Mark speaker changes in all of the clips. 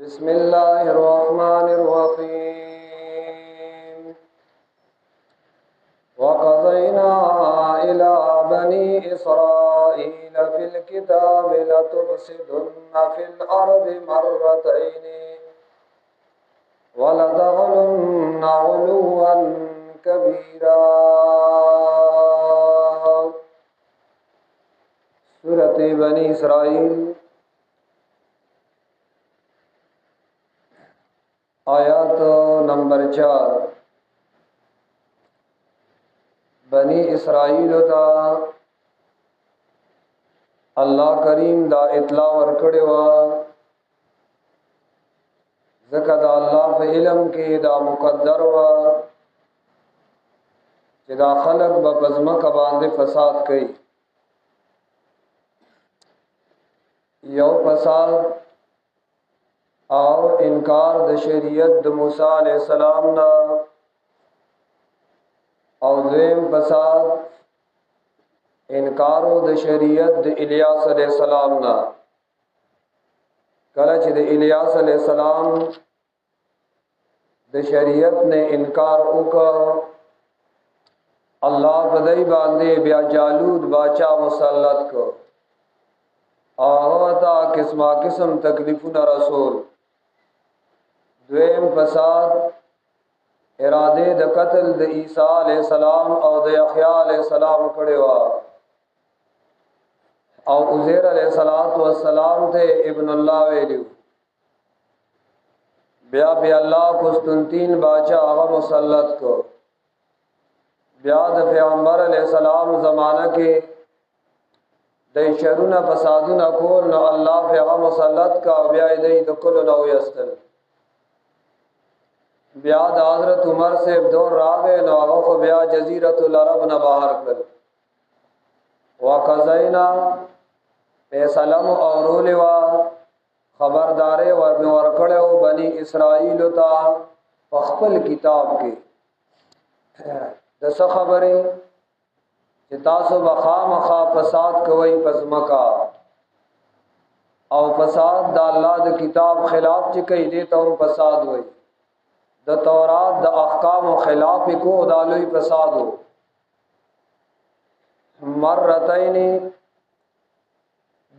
Speaker 1: بسم الله الرحمن الرحيم وقضينا إلى بني إسرائيل في الكتاب لتفسدن في الأرض مرتين ولتعلن علوا كبيرا. سورة بني إسرائيل آیات نمبر 4. بنی اسرائیل تا الله کریم دا اطلاع ورکړی و ځکه دا الله په علم کې دا مقدر و چې دا خلق په پزماکه باندې فساد کوي. یو فساد او انکار د شریعت د موسی علیہ السلام نه، او دویم فساد انکارو د شریعت د الیاس علیہ السلام نه. کله چې د الیاس علیہ السلام د شریعت نه انکار وکړ، الله په دای باندې بیا جالود باچا مسلط کو، هغه ته قسمه قسم تکلیفونه رسول. دویم فساد اراده د قتل د عیسی علیہ السلام او د یحیی علیہ السلام کړي وا، او عزیر علیہ السلام ته ابن الله ویلو. بیا الله قسطنطین باچا هغه مسلط کو. بیا د پیغمبر علیہ السلام زمانہ کې د شرونه فسادونه کول، نو الله هغه مسلط کا. بیا دې د کلو نو یستل. بیا د حضرت عمر سے دور راغې، نو هغه خو بیا جزیرۃ العرب نه بهر کړ. وقضینا فیصلم اورول وا خبردارې ورکړو بنی اسرائیل ته په خپل کتاب کې د څه خبرې چې تاسو بخامخا فساد کوئ پزمکا، او فساد د الله د کتاب خلاف چې کوي دې ته هم فساد وایي. د تورات د احکام خلاف کو دالوی فسادو. مرتين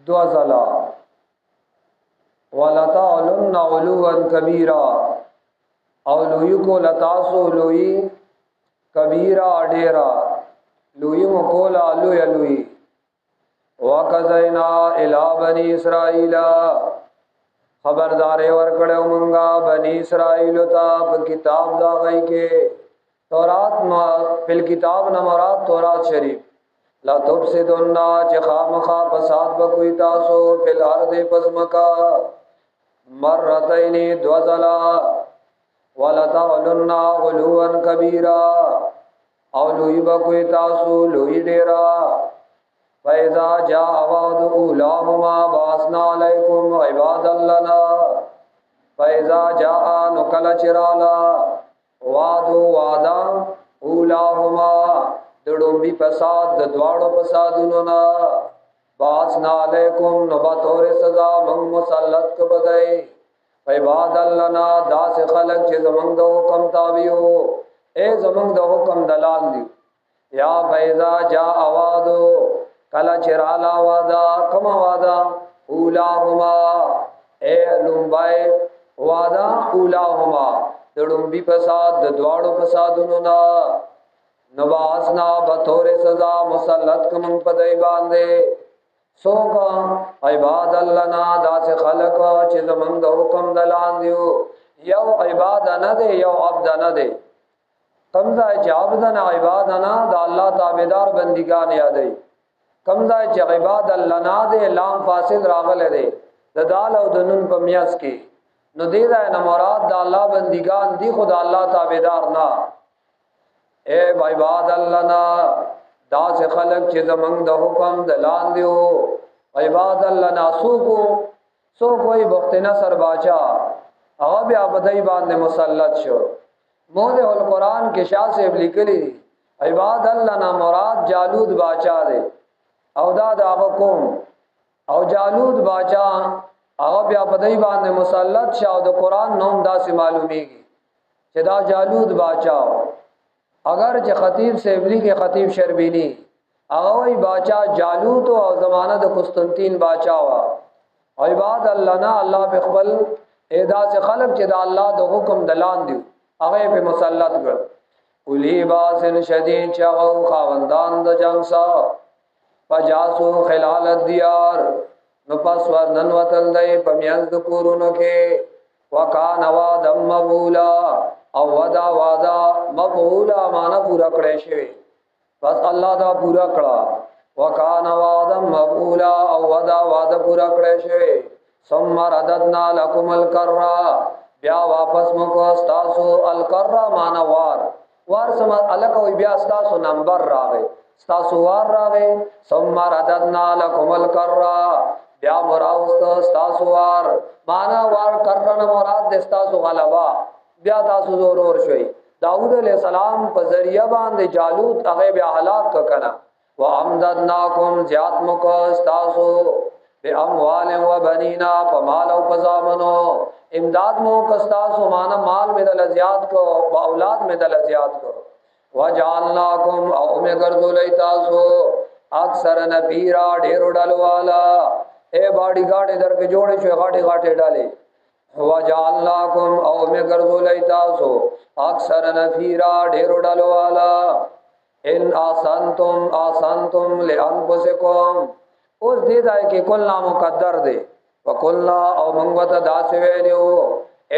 Speaker 1: دو ځلا ولتعلن علوا كبيرا، او لوی کو لتاسو لوی کبیرا ډیرا لوی مکولا لوی. وقضینا الی بنی اسرائیل، خبردار ورکړو مونږه بنی اسرائیل ته په کتاب دا غي کې تورات ما فل کتاب نه مراد تورات شریف. لا تفسدون چې خامخا فساد بکوي تاسو فل ارض پسمکا مرتين دو ځلا ولا تعلن علوا كبيرا، او لوی بکوي تاسو لوی ډیرا. فَإِذَا جَاءَ وَعْدُ أُولَاهُمَا بَعَثْنَا عَلَيْكُمْ عِبَادًا لَنَا. فَإِذَا جَاءَ نُكَلَ چِرَالَا وَعْدُ وَعْدًا أُولَاهُمَا دړومبي فساد د دواړو فسادونو نه بَعَثْنَا عَلَيْكُمْ نُبَتور سزا من مسلط کبدای. عِبَادًا لَنَا داس خلق چې زمنګ د حکم تابعو، اے زمنګ د حکم دلال دی. یا فَإِذَا جَاءَ وَعْدُ کلا چرالا وادا کما وادا اولاهما اے لومبای وادا اولاهما دړومبي فساد د دواړو فسادونو نا نواسنا بطور سزا مسلط کمن پدای باندې. سوګه عباد لنا داس خلق چې زمنګ د حکم دلان دیو. یو عباد نه دی، یو عبد نه دی. کمزا چې عبد نه عباد نه د الله تابعدار بندگان یادای. کمزا چې عباد لنا دے لام فاصل راغله دے د دال او د نون په میاس کې، نو دې دا نه مراد د الله بندگان دی، خدا الله تابعدار نه. اے عباد لنا دا سے خلق چې زمنګ د حکم د لان دیو. عباد لنا سو کوئی بخت نصر باچا هغه بیا بدای باندې مسلط شو. موضع القرآن کې شاه صاحب لیکلی عباد لنا مراد جالود باچا دے، او دا هغه قوم او جالود باچا هغه بیا په دای باندې مسلط شاو د قران نوم داسې معلومیږي چې دا جالود باچاو اگر چې خطیب سیبلی کې خطیب شربینی هغه وی باچا جالود او زمانہ د قسطنطین باچا وا او عباد الله نه الله په خپل ادا سے خلق چې د الله د حکم دلان دی هغه په مسلط کړ اولی باسن شدید چاغو خاوندان د جنگ سا پجاسو خلال الدیار نو پس ورنن وطن دی پمیانز د کورونو کې وکان وعدم مبولا او ودا وعدا مبولا معنا پورا کړی شوی بس الله دا پورا کړه وکان وعدم مبولا او ودا وعدا پورا کړی شوی ثم رددنا لكم الكرة بیا واپس مکو استاسو الکرة معنا وار سم الک او بیا استاسو نمبر راغی استاسو وار راغی ثم رددنا لكم الكرة بیا مراوست استاسو وار معنا وار کرن مراد د استاسو غلبا بیا تاسو زور اور شوي داوود علیہ السلام په ذریعہ باندې جالوت هغه بیا هلاک کنا وامددناکم زیات مکو استاسو باموال و بنینا پمال او پزامنو امداد مو کستاسو معنا مال میں دل زیاد کو با اولاد میں دل زیاد کو وجعلناکم او میں گردو لیتاسو اکثر نبیرا ډیرو ډالو والا اے باډی گاډي در کې جوړې شو غاټي غاټي ډالې وجعلناکم او میں گردو لیتاسو اکثر نفیرا ډیرو ډالو والا ان آسانتم لانفسکم اوس دې ځای کې کلنا مقدر دی وکلنا او منغت داس ویلو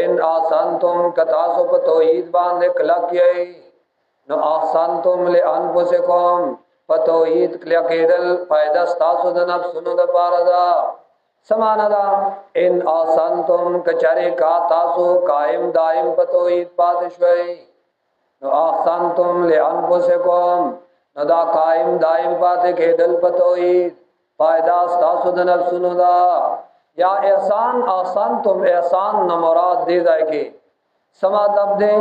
Speaker 1: ان آسانتم کتاسو په توحید باندې کلکې نو آسانتم لانفسکم په توحید کلکېدل فائدہ تاسو د نفسونو د پاره دا سمانا دا ان آسانتم کچره کا تاسو قائم دائم په توحید پاتې شوي نو آسانتم لانفسکم نو دا قائم دائم پاتې کېدل په توحید فائدہ تاسو د نفسونو دا یا احسان آسانتم احسان نہ مراد دے ځای کې سما تب دے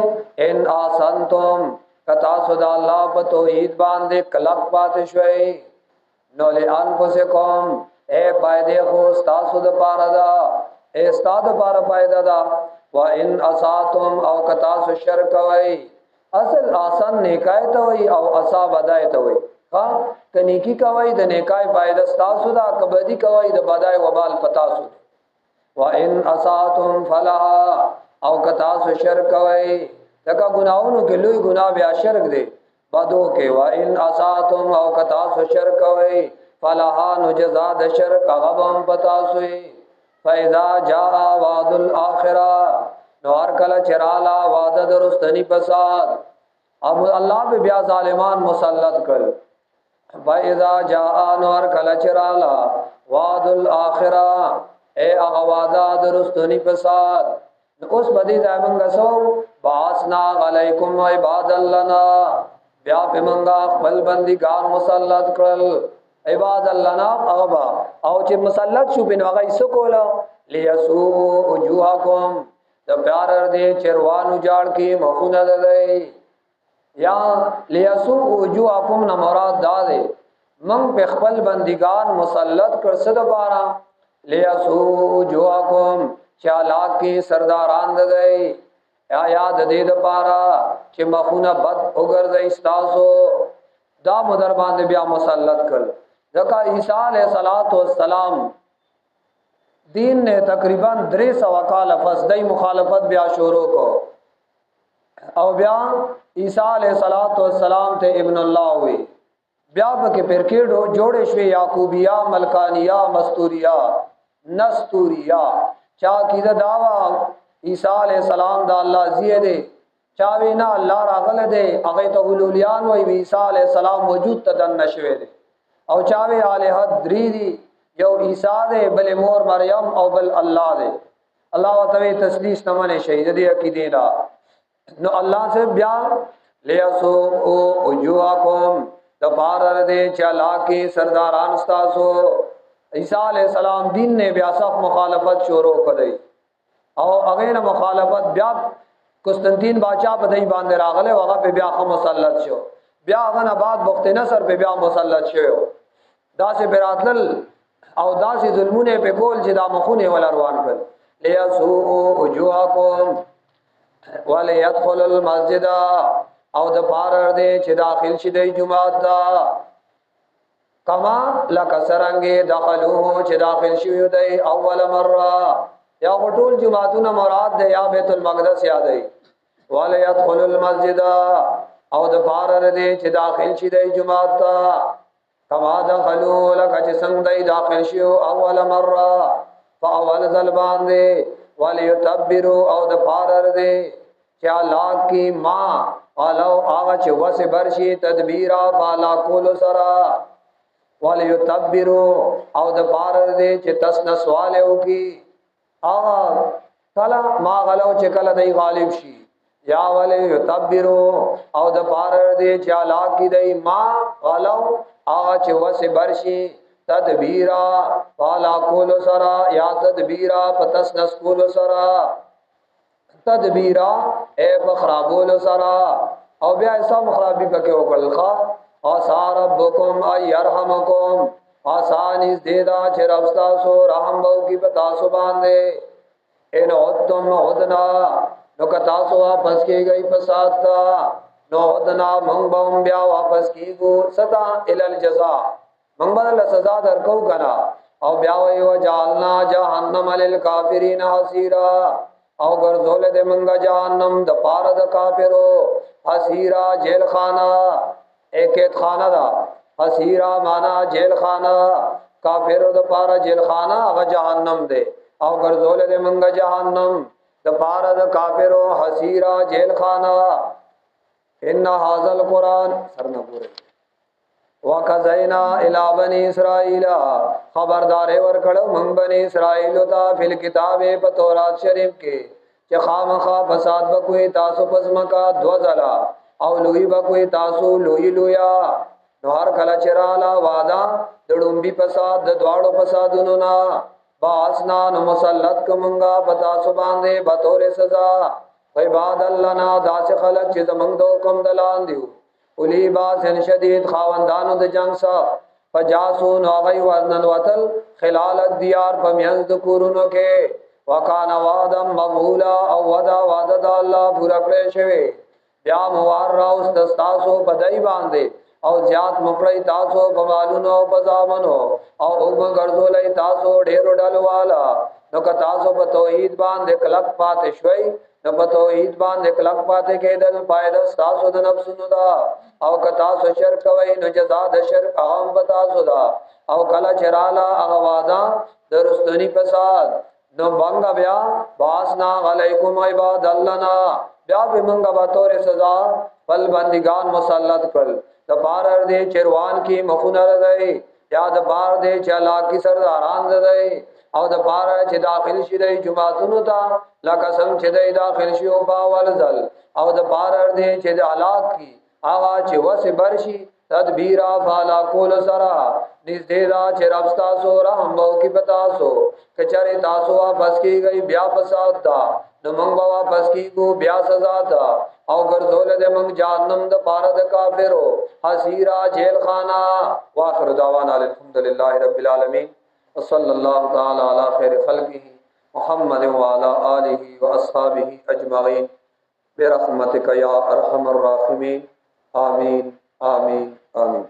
Speaker 1: ان آسانتم کتا سودا الله په توحید باندې کلک پاتې شوي نو لانفسکم اے فائدې خو تاسو د پاره دا اے استاد پاره فائدہ دا وا ان اساتم او کتا سو شرک وای اصل آسان نیکای ته وای او اصاب بدای ته وای ها کنيکی کوي د نیکای فائدہ تاسو دا کبدی کوي د بدای وبال پتا سو وا ان اساتم فلا او کتا سو شرک کوي دغه ګناونو کې لوی ګناه بیا شرک دی بدو کې وا ان اساتم او کتا سو شرک کوي فلا نو جزاء د شرک غبم پتا سوی فاذا جاء وعد الاخره نور کله چرالا وعده درستنی فساد اب الله به بیا ظالمان مسلط کړ فاذا جاء نور کله چرالا وعد الاخره اے اغوادا درستنی فساد اوس بدی زمنګ سو باسنا علیکم عباد لنا بیا په منګه خپل بندګان مسلط کړل عباد لنا اغبا او چې مسلط شو بنو هغه یې کولا لیسو وجوهکم د پیار دې چروانو جاړ کې مخونه دلای یا لیسو وجوهکم نه مراد دا دی من په خپل بندګان مسلط کړ صد بارا لیسو وجوهکم چالاک کی سرداران ددای یا یاد دې د پارا چې مخونه بد وګرځي استاسو دا مدر باندې بیا مسلط کړ ځکه عیسی علیہ السلام دین نے تقریبا 300 کال پس دای مخالفت بیا شروع کو او بیا عیسی علیہ السلام ته ابن الله وی بیا پکې پرکېډو جوړې شوې یعقوبیا ملکانیا مستوریا نستوریا چا کیده داوا عیسی علیہ السلام دا الله زیه دی چاوی نه الله راغله دی هغه ته حلولیان وی عیسی علیہ السلام موجود تدن نشوي دی او چاوی الہ دری دی یو عیسی دی بل مور مریم او بل الله دی الله تعالی تسلیث نه منه شهید دی عقیده دا نو الله سے بیا لیاسو وجوهکم د بار دې چلا کې سرداران استاسو عیسی علیہ السلام دین نے بیا صف مخالفت شروع کړی او هغه نه مخالفت بیا قسطنطین بادشاہ په دای باندې راغله هغه په بیا خو مسلط شو بیا هغه نه بعد بخت نصر په بیا مسلط شو دا سه براتل او داسې ظلمونه په کول چې دا مخونه ول روان کړ ليسو وجوهکم وليدخل المسجد او د پارر دې چې داخل شي د جمعات دا کما لکسرنګي داخلوه چې داخل شي دی اول مره یا ټول جمعاتونه مراد ده یا بیت المقدس یادای وليدخل المسجد او د پارر دې چې داخل شي د جمعات کما دخلوا لك چې څنګه دی داخل شي اول مره فاول ذل باندې وليتبروا او د پارر دې چې الله کی ما الو هغه چې وسه برشي تدبیرا بالا کول سرا وليتبروا او د پارر دې چې تسن سوال وکي کلا ما غلو چې کله دی غالب شي یا وليتبروا او د پارر دې چې الله کی دی ما غلو هغه چې وسه برشي تدبیرا بالا کول سرا یا تدبیرا پتسن کول سرا تدبیرا اے بخرابول سرا او بیا ایسا مخرابی پکې وکړل ښا اسا ربکم ایرحمکم آسان از دیدا چې رب تاسو رحم وو کی پتا سو باندې ان اوتم ودنا نو ک تاسو واپس کې گئی فساد تا نو ودنا مونږ بم بیا واپس کیګو ستا ال الجزاء مونږ بدل سزا درکو کنا او بیا وی وجالنا جهنم للکافرین حسیرا او ګرځول دې منګه جهنم د پاره د کافرو حسیرا جیل خانه ایکت خانه دا حسیرا معنا جیل خانه کافرو د پاره جیل خانه هغه جهنم دی او ګرځول دې منګه جهنم د پاره د کافرو حسیرا جیل خانه ان هاذا القران سرنا پوره وکذینا الی بنی اسرائیل خبردار ورکړو من بنی اسرائیل ته فل کتاب په تورات شریف کې چې خامخا فساد بکوي تاسو پسمکا دوزلا او لوی بکوي تاسو لوی لویا نو هر کله چرالا وادا دړومبي فساد د دواړو فسادونو نا باسنا نو مسلط کومنګا پتا سو باندې به تور سزا عباد الله نا داس خلق چې زمنګ دو کوم دلان دیو اولی باسن شدید خاوندانو د جنگ سا فجاسون اغی وزنن وطل خلال الدیار پمیانز دکورونو کے وکانا وعدم مغولا او ودا وعدد اللہ پورا کڑے شوے بیا موار راوس دستاسو بدائی باندے او زیاد مکڑی تاسو بمالونو بزامنو او گرزو لئی تاسو ڈیرو ڈالوالا نو که تاسو په توحید باندې کلک پاتې شوي نو په توحید باندې کلک پاتې کېدل فائدہ تاسو د نفسونو دا او که تاسو شرک کوي نو جزاء د شرک هم په تاسو دا او کله چرالا هغه وادا درستنی فساد نو بنګ بیا باسنا علیکم عباد اللهنا بیا به منګه به تور سزا بل بندگان مسلط کړ د بار دې چروان کی مخونه لګي یا د بار دې چلا کی سرداران لګي او د بار چې داخل شي د جمعاتونو ته لکه څنګه چې د داخل شي او باول ځل او د بار دې چې د حالات کی هغه چې وسه برشي تدبیرا فالا کول سرا نږدې دا چې رب تاسو رحم وو کی پتا سو کچاره تاسو واپس کی گئی بیا فساد دا نو موږ واپس کیږو بیا سزا دا او ګرځول دې موږ جهنم د پاره د کافرو حسیرا جیل خانه واخر دعوانا الحمدلله رب العالمین وصلی الله تعالی علی خیر خلقه محمد وعلى آله واصحابه اجمعین برحمتک یا ارحم الراحمین آمین آمین آمین